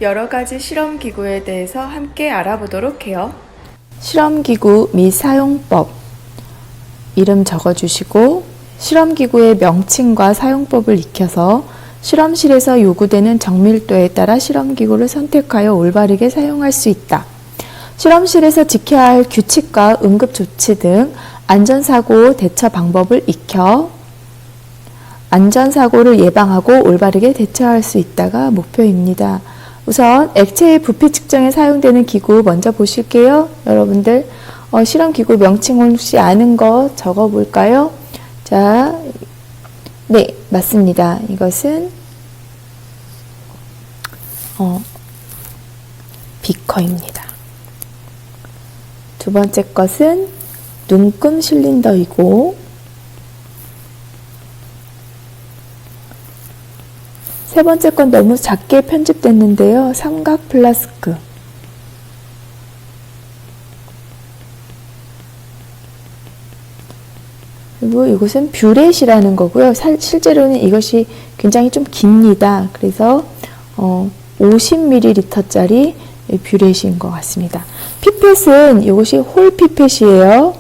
여러 가지 실험기구에 대해서 함께 알아보도록 해요. 실험기구 및 사용법 이름 적어주시고 실험기구의 명칭과 사용법을 익혀서 실험실에서 요구되는 정밀도에 따라 실험기구를 선택하여 올바르게 사용할 수 있다. 실험실에서 지켜야 할 규칙과 응급조치 등 안전사고 대처 방법을 익혀 안전사고를 예방하고 올바르게 대처할 수 있다가 목표입니다. 우선 액체의 부피 측정에 사용되는 기구 먼저 보실게요. 여러분들 실험기구 명칭 혹시 아는 거 적어볼까요? 자, 네, 맞습니다. 이것은 비커입니다. 두 번째 것은 눈금 실린더이고 세 번째 건 너무 작게 편집됐는데요. 삼각 플라스크. 그리고 이것은 뷰렛이라는 거고요. 실제로는 이것이 굉장히 좀 깁니다. 그래서 50ml짜리 뷰렛인 것 같습니다. 피펫은 이것이 홀 피펫이에요.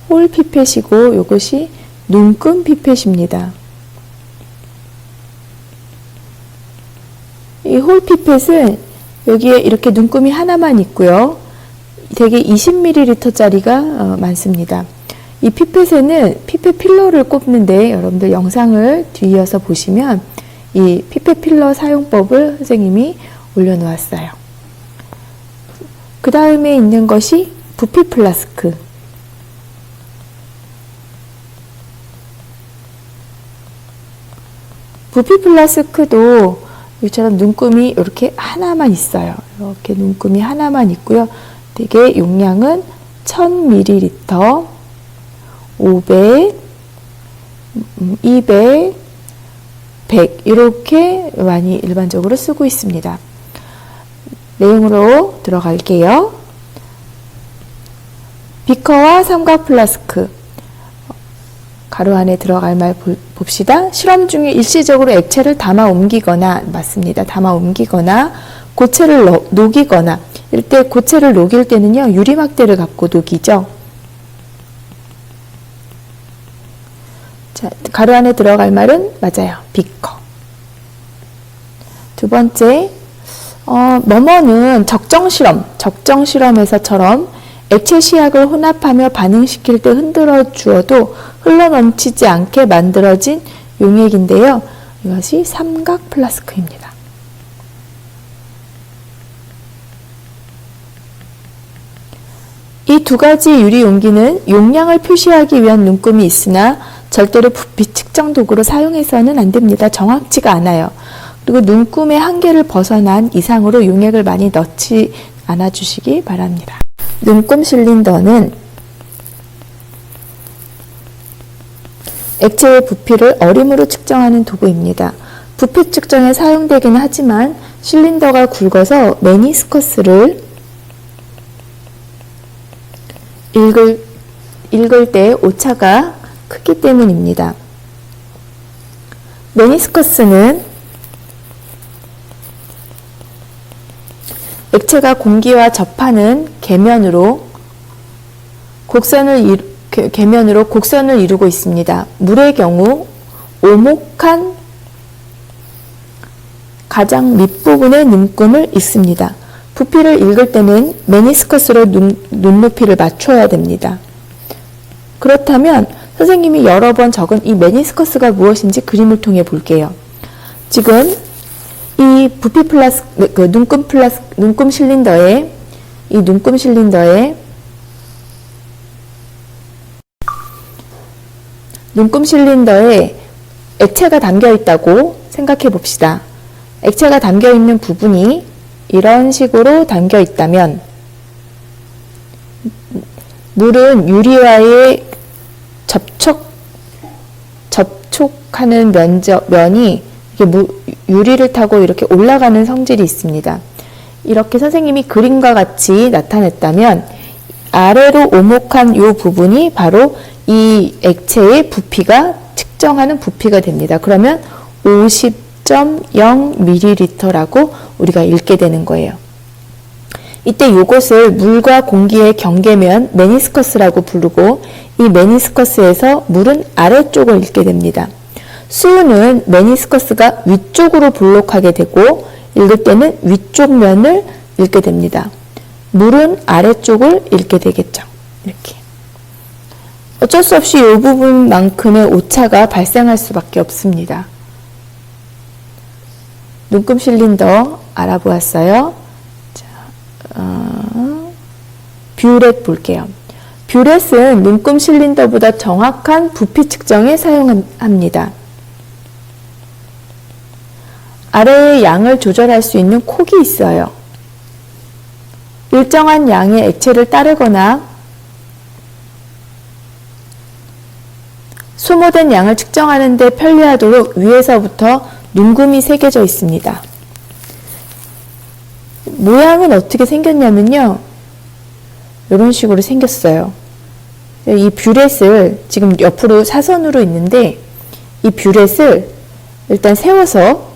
홀 피펫이고 이것이 눈금 피펫입니다. 이 홀 피펫은 여기에 이렇게 눈금이 하나만 있고요. 대개 20ml짜리가 많습니다. 이 피펫에는 피펫 필러를 꼽는데 여러분들 영상을 뒤이어서 보시면 이 피펫 필러 사용법을 선생님이 올려놓았어요. 그 다음에 있는 것이 부피 플라스크. 부피 플라스크도 이처럼 눈금이 이렇게 하나만 있어요. 이렇게 눈금이 하나만 있고요. 되게 용량은 1000ml, 500, 200, 100 이렇게 많이 일반적으로 쓰고 있습니다. 내용으로 들어갈게요. 비커와 삼각 플라스크 가로 안에 들어갈 말 봅시다. 실험 중에 일시적으로 액체를 담아 옮기거나 맞습니다. 담아 옮기거나 고체를 녹이거나 이럴 때 고체를 녹일 때는요. 유리막대를 갖고 녹이죠. 자, 가로 안에 들어갈 말은 맞아요. 비커. 두 번째 뭐뭐는 적정실험에서처럼 액체 시약을 혼합하며 반응시킬 때 흔들어 주어도 흘러넘치지 않게 만들어진 용액인데요. 이것이 삼각 플라스크입니다. 이 두 가지 유리 용기는 용량을 표시하기 위한 눈금이 있으나 절대로 부피 측정 도구로 사용해서는 안 됩니다. 정확치가 않아요. 그리고 눈금의 한계를 벗어난 이상으로 용액을 많이 넣지 않아 주시기 바랍니다. 눈금 실린더는 액체의 부피를 어림으로 측정하는 도구입니다. 부피 측정에 사용되기는 하지만 실린더가 굵어서 메니스커스를 읽을 때 오차가 크기 때문입니다. 메니스커스는 액체가 공기와 접하는 계면으로 곡선을 이루고 있습니다. 물의 경우 오목한 가장 밑부분에 눈금을 읽습니다. 부피를 읽을 때는 메니스커스로 눈높이를 맞춰야 됩니다. 그렇다면 선생님이 여러 번 적은 이 메니스커스가 무엇인지 그림을 통해 볼게요. 지금 이 부피 눈금 실린더에 액체가 담겨 있다고 생각해 봅시다. 액체가 담겨 있는 부분이 이런 식으로 담겨 있다면 물은 유리와의 접촉하는 면이 유리를 타고 이렇게 올라가는 성질이 있습니다. 이렇게 선생님이 그림과 같이 나타냈다면 아래로 오목한 이 부분이 바로 이 액체의 부피가 측정하는 부피가 됩니다. 그러면 50 0.0ml라고 우리가 읽게 되는 거예요. 이때 이것을 물과 공기의 경계면 메니스커스라고 부르고, 이 메니스커스에서 물은 아래쪽을 읽게 됩니다. 수은은 메니스커스가 위쪽으로 볼록하게 되고 읽을 때는 위쪽 면을 읽게 됩니다. 물은 아래쪽을 읽게 되겠죠. 이렇게. 어쩔 수 없이 이 부분만큼의 오차가 발생할 수밖에 없습니다. 눈금 실린더 알아보았어요. 자, 뷰렛 볼게요. 뷰렛은 눈금 실린더보다 정확한 부피 측정에 사용합니다. 아래의 양을 조절할 수 있는 콕이 있어요. 일정한 양의 액체를 따르거나 소모된 양을 측정하는 데 편리하도록 위에서부터 눈금이 새겨져 있습니다. 모양은 어떻게 생겼냐면요. 이런 식으로 생겼어요. 이 뷰렛을 지금 옆으로 사선으로 있는데, 이 뷰렛을 일단 세워서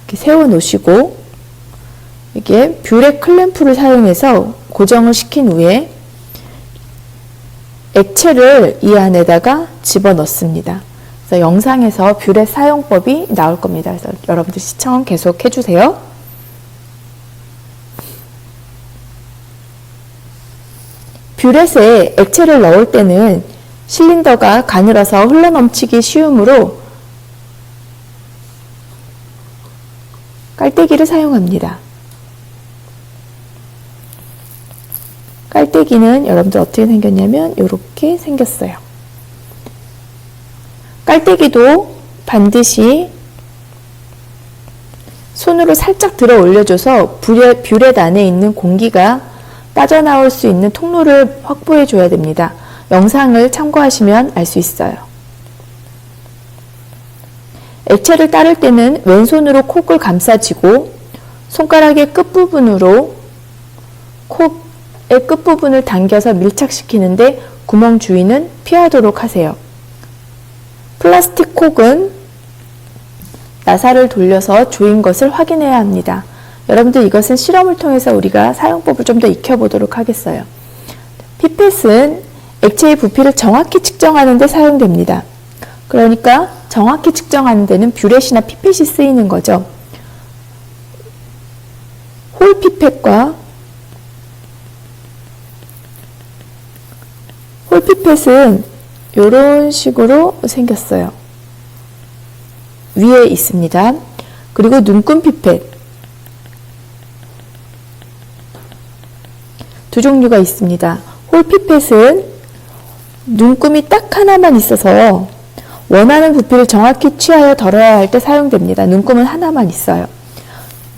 이렇게 세워 놓으시고, 이게 뷰렛 클램프를 사용해서 고정을 시킨 후에 액체를 이 안에다가 집어 넣습니다. 그래서 영상에서 뷰렛 사용법이 나올 겁니다. 그래서 여러분들 시청 계속 해주세요. 뷰렛에 액체를 넣을 때는 실린더가 가늘어서 흘러넘치기 쉬우므로 깔때기를 사용합니다. 깔때기는 여러분들 어떻게 생겼냐면 이렇게 생겼어요. 깔때기도 반드시 손으로 살짝 들어 올려줘서 뷰렛 안에 있는 공기가 빠져나올 수 있는 통로를 확보해 줘야 됩니다. 영상을 참고하시면 알 수 있어요. 액체를 따를 때는 왼손으로 콕을 감싸쥐고 손가락의 끝부분으로 콕의 끝부분을 당겨서 밀착시키는데 구멍 주위는 피하도록 하세요. 플라스틱 콕은 나사를 돌려서 조인 것을 확인해야 합니다. 여러분들 이것은 실험을 통해서 우리가 사용법을 좀 더 익혀보도록 하겠어요. 피펫은 액체의 부피를 정확히 측정하는 데 사용됩니다. 그러니까 정확히 측정하는 데는 뷰렛이나 피펫이 쓰이는 거죠. 홀 피펫과 홀 피펫은 이런 식으로 생겼어요. 위에 있습니다. 그리고 눈금 피펫 두 종류가 있습니다. 홀 피펫은 눈금이 딱 하나만 있어서 원하는 부피를 정확히 취하여 덜어야 할 때 사용됩니다. 눈금은 하나만 있어요.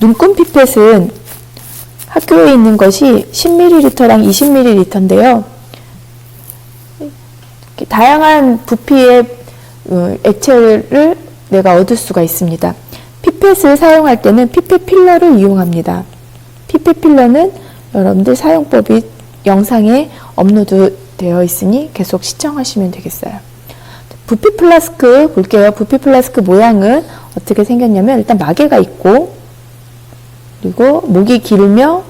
눈금 피펫은 학교에 있는 것이 10ml랑 20ml인데요. 다양한 부피의 액체를 내가 얻을 수가 있습니다. 피펫을 사용할 때는 피펫 필러를 이용합니다. 피펫 필러는 여러분들 사용법이 영상에 업로드 되어 있으니 계속 시청하시면 되겠어요. 부피 플라스크 볼게요. 부피 플라스크 모양은 어떻게 생겼냐면 일단 마개가 있고, 그리고 목이 길며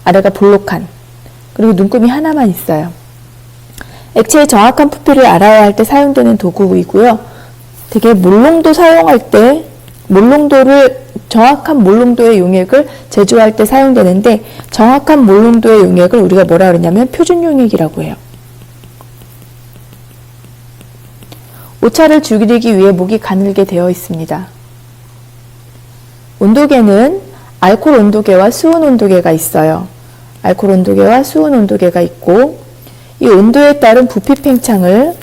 아래가 볼록한, 그리고 눈금이 하나만 있어요. 액체의 정확한 부피를 알아야 할 때 사용되는 도구이고요. 되게 몰롱도 사용할 때 정확한 몰롱도의 용액을 제조할 때 사용되는데, 정확한 몰롱도의 용액을 우리가 뭐라 그러냐면 표준 용액이라고 해요. 오차를 줄이기 위해 목이 가늘게 되어 있습니다. 온도계는 알코올 온도계와 수은 온도계가 있어요. 알코올 온도계와 수은 온도계가 있고, 이 온도에 따른 부피 팽창을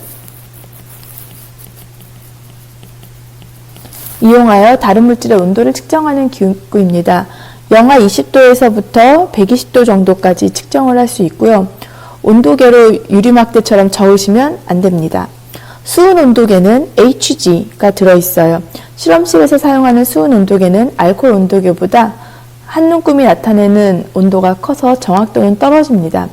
이용하여 다른 물질의 온도를 측정하는 기구입니다. 영하 20도에서부터 120도 정도까지 측정을 할 수 있고요. 온도계로 유리막대처럼 저으시면 안 됩니다. 수은 온도계는 HG가 들어있어요. 실험실에서 사용하는 수은 온도계는 알코올 온도계보다 한 눈금이 나타내는 온도가 커서 정확도는 떨어집니다.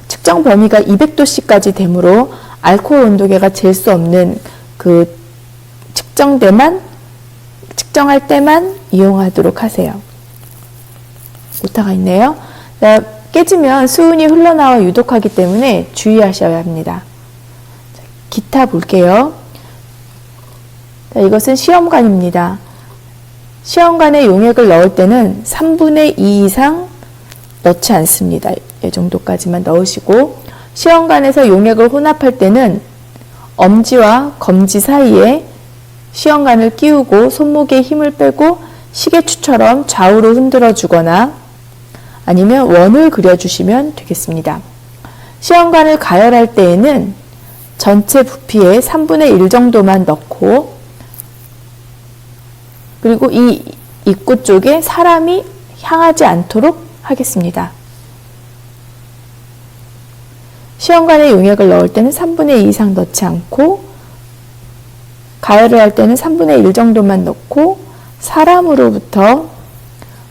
측정 범위가 200도씨까지 되므로 알코올 온도계가 잴 수 없는 그 측정대만 측정할 때만 이용하도록 하세요. 오타가 있네요. 깨지면 수은이 흘러나와 유독하기 때문에 주의하셔야 합니다. 기타 볼게요. 이것은 시험관입니다. 시험관에 용액을 넣을 때는 3분의 2 이상 넣지 않습니다. 이 정도까지만 넣으시고, 시험관에서 용액을 혼합할 때는 엄지와 검지 사이에 시험관을 끼우고 손목에 힘을 빼고 시계추처럼 좌우로 흔들어 주거나 아니면 원을 그려주시면 되겠습니다. 시험관을 가열할 때에는 전체 부피의 3분의 1 정도만 넣고, 그리고 이 입구 쪽에 사람이 향하지 않도록 하겠습니다. 시험관에 용액을 넣을 때는 3분의 2 이상 넣지 않고, 가열을 할 때는 3분의 1 정도만 넣고, 사람으로부터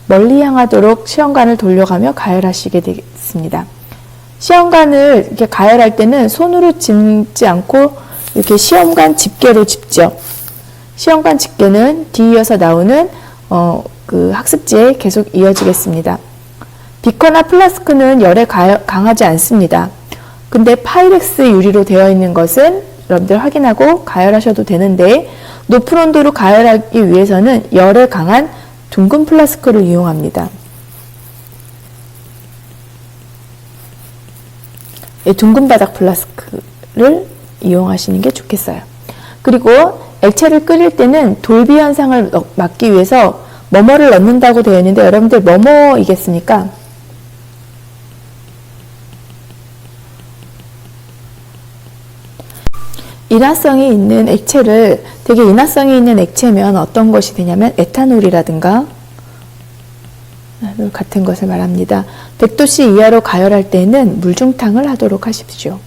멀리 향하도록 시험관을 돌려가며 가열하시게 되겠습니다. 시험관을 이렇게 가열할 때는 손으로 짚지 않고 이렇게 시험관 집게로 짚죠. 시험관 집게는 뒤이어서 나오는 그 학습지에 계속 이어지겠습니다. 비커나 플라스크는 열에 강하지 않습니다. 근데 파이렉스 유리로 되어 있는 것은 여러분들 확인하고 가열하셔도 되는데, 높은 온도로 가열하기 위해서는 열에 강한 둥근 플라스크를 이용합니다. 둥근 바닥 플라스크를 이용하시는 게 좋겠어요. 그리고 액체를 끓일 때는 돌비 현상을 막기 위해서 뭐뭐를 넣는다고 되어 있는데, 여러분들 뭐뭐이겠습니까? 인화성이 있는 액체를, 되게 인화성이 있는 액체면 어떤 것이 되냐면 에탄올이라든가 같은 것을 말합니다. 100도씨 이하로 가열할 때는 물중탕을 하도록 하십시오.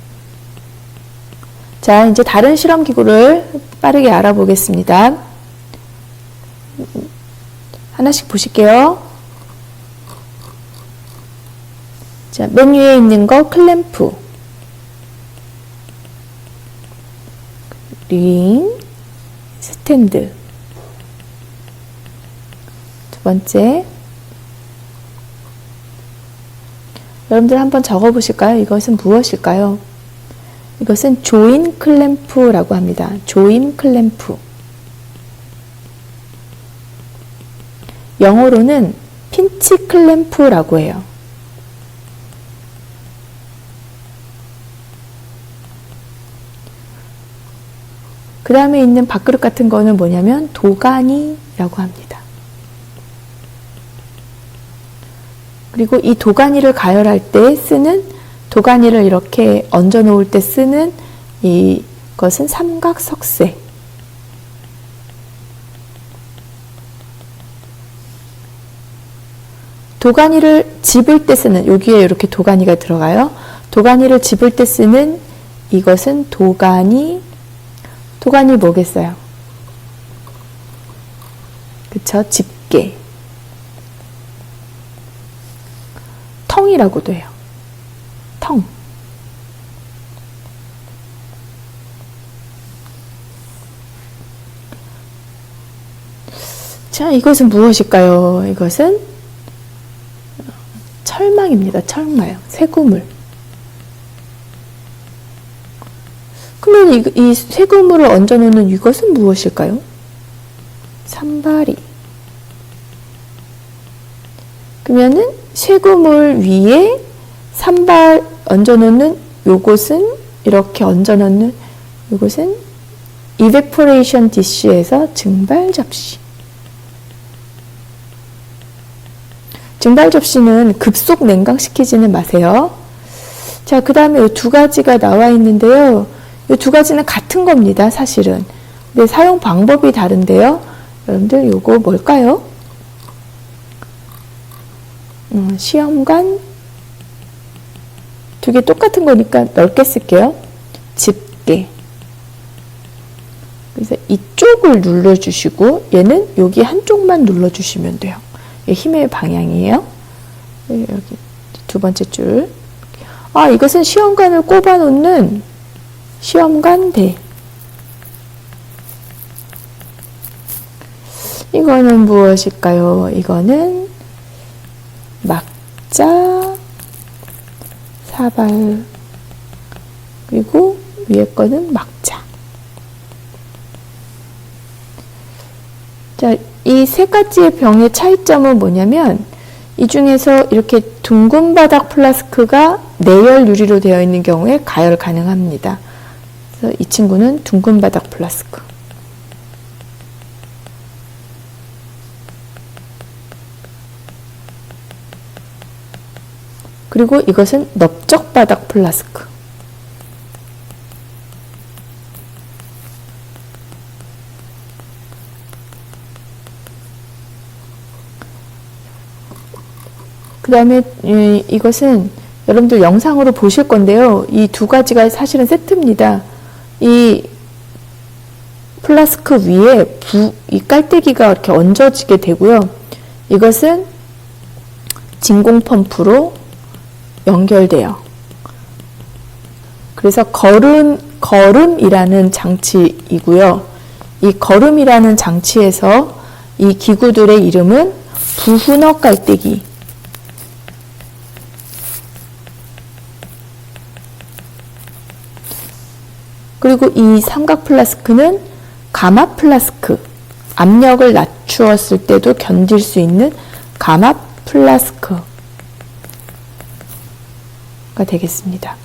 자, 이제 다른 실험 기구를 빠르게 알아보겠습니다. 하나씩 보실게요. 자, 맨 위에 있는 거 클램프, 링, 스탠드. 두 번째, 여러분들 한번 적어 보실까요? 이것은 무엇일까요? 이것은 조인 클램프라고 합니다. 조인 클램프. 영어로는 핀치 클램프라고 해요. 그 다음에 있는 밥그릇 같은 거는 뭐냐면 도가니라고 합니다. 그리고 이 도가니를 가열할 때 쓰는, 도가니를 이렇게 얹어 놓을 때 쓰는 이것은 삼각석쇠. 도가니를 집을 때 쓰는, 여기에 이렇게 도가니가 들어가요. 도가니를 집을 때 쓰는 이것은 도가니 뭐겠어요? 그쵸? 집게. 텅이라고도 해요. 텅. 자, 이것은 무엇일까요? 이것은 철망입니다. 철망. 쇠고물. 그러면 이 쇠고물을 얹어 놓는 이것은 무엇일까요? 산발이. 그러면은 쇠고물 위에 산발 얹어 놓는 요것은, 이렇게 얹어 놓는 요것은 이베포레이션 디쉬에서 증발 접시. 증발 접시는 급속 냉각시키지는 마세요. 자, 그 다음에 이 두 가지가 나와 있는데요. 이 두 가지는 같은 겁니다, 사실은. 근데 사용 방법이 다른데요. 여러분들 요거 뭘까요? 시험관. 두 개 똑같은 거니까 넓게 쓸게요. 집게. 그래서 이쪽을 눌러주시고, 얘는 여기 한쪽만 눌러주시면 돼요. 힘의 방향이에요. 여기 두 번째 줄. 아, 이것은 시험관을 꼽아 놓는 시험관대. 이거는 무엇일까요? 이거는 막자, 사발, 그리고 위에 거는 막자. 자, 이 세 가지의 병의 차이점은 뭐냐면 이 중에서 이렇게 둥근 바닥 플라스크가 내열 유리로 되어 있는 경우에 가열 가능합니다. 그래서 이 친구는 둥근 바닥 플라스크. 그리고 이것은 넓적 바닥 플라스크. 그 다음에 이것은 여러분들 영상으로 보실 건데요. 이 두 가지가 사실은 세트입니다. 이 플라스크 위에 이 깔때기가 이렇게 얹어지게 되고요. 이것은 진공 펌프로 연결돼요. 그래서 거름이라는 장치이고요. 이 거름이라는 장치에서 이 기구들의 이름은 부훈어 깔때기, 그리고 이 삼각 플라스크는 감압 플라스크, 압력을 낮추었을 때도 견딜 수 있는 감압 플라스크가 되겠습니다.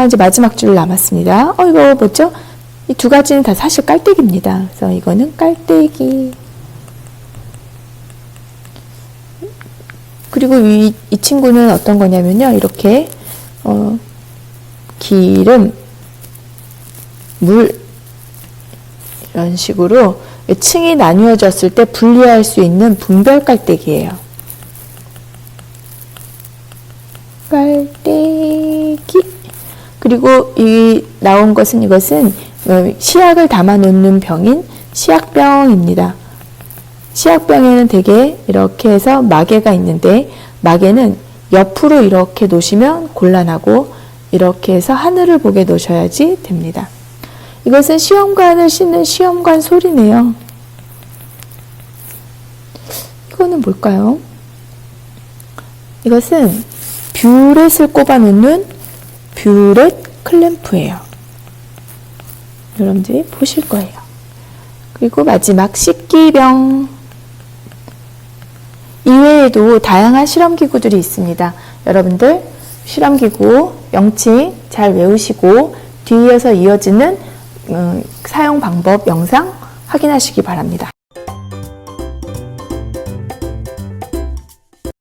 이제 마지막 줄 남았습니다. 이거 뭐죠? 이 두 가지는 다 사실 깔때기입니다. 그래서 이거는 깔때기. 그리고 이 친구는 어떤 거냐면요. 이렇게, 기름, 물, 이런 식으로 층이 나뉘어졌을 때 분리할 수 있는 분별 깔때기예요. 깔때기. 그리고 이 나온 것은 이것은 시약을 담아 놓는 병인 시약병입니다. 시약병에는 대개 이렇게 해서 마개가 있는데 마개는 옆으로 이렇게 놓으시면 곤란하고 이렇게 해서 하늘을 보게 놓으셔야지 됩니다. 이것은 시험관을 씻는 시험관 소리네요. 이거는 뭘까요? 이것은 뷰렛을 꼽아 놓는 뷰렛 클램프예요. 여러분들이 보실 거예요. 그리고 마지막 씻기병. 이외에도 다양한 실험기구들이 있습니다. 여러분들 실험기구 명칭 잘 외우시고 뒤이어서 이어지는 사용 방법 영상 확인하시기 바랍니다.